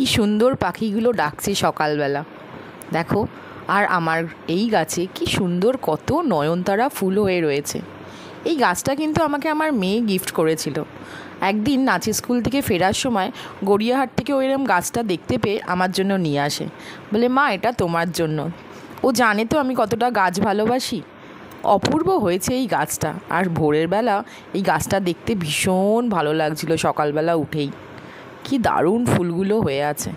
কি সুন্দর পাখিগুলো ডাকছে সকালবেলা, দেখো। আর আমার এই গাছে কি সুন্দর কত নয়নতারা ফুল হয়ে রয়েছে। এই গাছটা কিন্তু আমাকে আমার মেয়ে গিফট করেছিল। একদিন নাচের স্কুল থেকে ফেরার সময় গড়িয়াহাট থেকে ওইরকম গাছটা দেখতে পেয়ে আমার জন্য নিয়ে আসে, বলে মা এটা তোমার জন্য। ও জানে তো আমি কতটা গাছ ভালোবাসি। অপূর্ব হয়েছে এই গাছটা। আর ভোরের বেলা এই গাছটা দেখতে ভীষণ ভালো লাগছিল সকালবেলা উঠেই। কি দারুণ ফুলগুলো হয়ে আছে।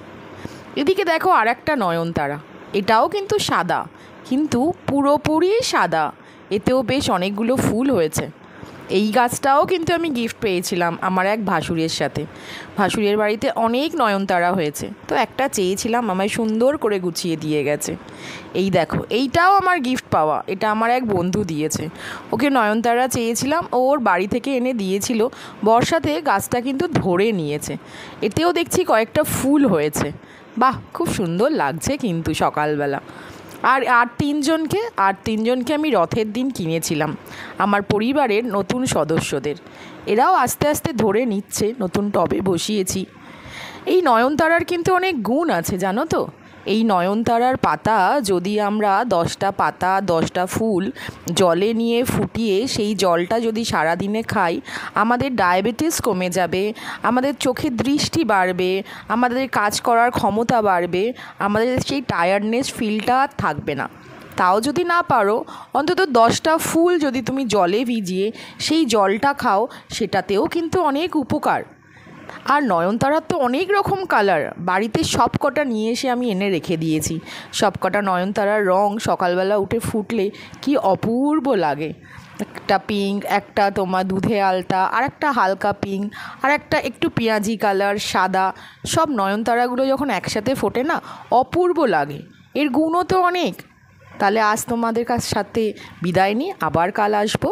এদিকে দেখো আর একটা নয়নতারা, এটাও কিন্তু সাদা, কিন্তু পুরোপুরি সাদা। এতেও বেশ অনেকগুলো ফুল হয়েছে। এই গাছটাও কিন্তু আমি গিফট পেয়েছিলাম আমার এক ভাসুরের সাথে। ভাসুরের বাড়িতে অনেক নয়নতারা হয়েছে, তো একটা চেয়েছিলাম, আমায় সুন্দর করে গুছিয়ে দিয়ে গেছে। এই দেখো, এইটাও আমার গিফট পাওয়া, এটা আমার এক বন্ধু দিয়েছে। ওকে নয়নতারা চেয়েছিলাম, ওর বাড়ি থেকে এনে দিয়েছিল। বর্ষাতে গাছটা কিন্তু ধরে নিয়েছে। এতেও দেখছি কয়েকটা ফুল হয়েছে। বাহ, খুব সুন্দর লাগছে কিন্তু সকালবেলা। আর তিনজনকে আমি রথের দিন কিনেছিলাম, আমার পরিবারের নতুন সদস্যদের। এরাও আস্তে আস্তে ধরে নিচ্ছে, নতুন টবে বসিয়েছি। এই নয়নতারার কিন্তু অনেক গুণ আছে জানো তো। এই নয়নতারার পাতা যদি আমরা 10টা পাতা 10টা ফুল জলে নিয়ে ফুটিয়ে সেই জলটা যদি সারাদিনে খাই, আমাদের ডায়াবেটিস কমে যাবে, আমাদের চোখে দৃষ্টি বাড়বে, আমাদের কাজ করার ক্ষমতা বাড়বে, আমাদের সেই টায়ার্ডনেস ফিলটা থাকবে না। তাও যদি না পারো, অন্তত 10টা ফুল যদি তুমি জলে ভিজিয়ে সেই জলটা খাও, সেটাতেও কিন্তু অনেক উপকার। আর নয়নতারার তো অনেক রকম কালার, বাড়িতে সব কটা নিয়ে এসে আমি এনে রেখে দিয়েছি। সব কটা নয়নতারার রং সকালবেলা উঠে ফুটলে কি অপূর্ব লাগে। একটা পিঙ্ক, একটা তোমার দুধে আলতা, আর একটা হালকা পিঙ্ক, আর একটা একটু পেঁয়াজি কালার, সাদা। সব নয়নতারাগুলো যখন একসাথে ফোটে না, অপূর্ব লাগে। এর গুণও তো অনেক। তাহলে আজ তোমাদের সাথে বিদায় নিই, আবার কাল আসবো।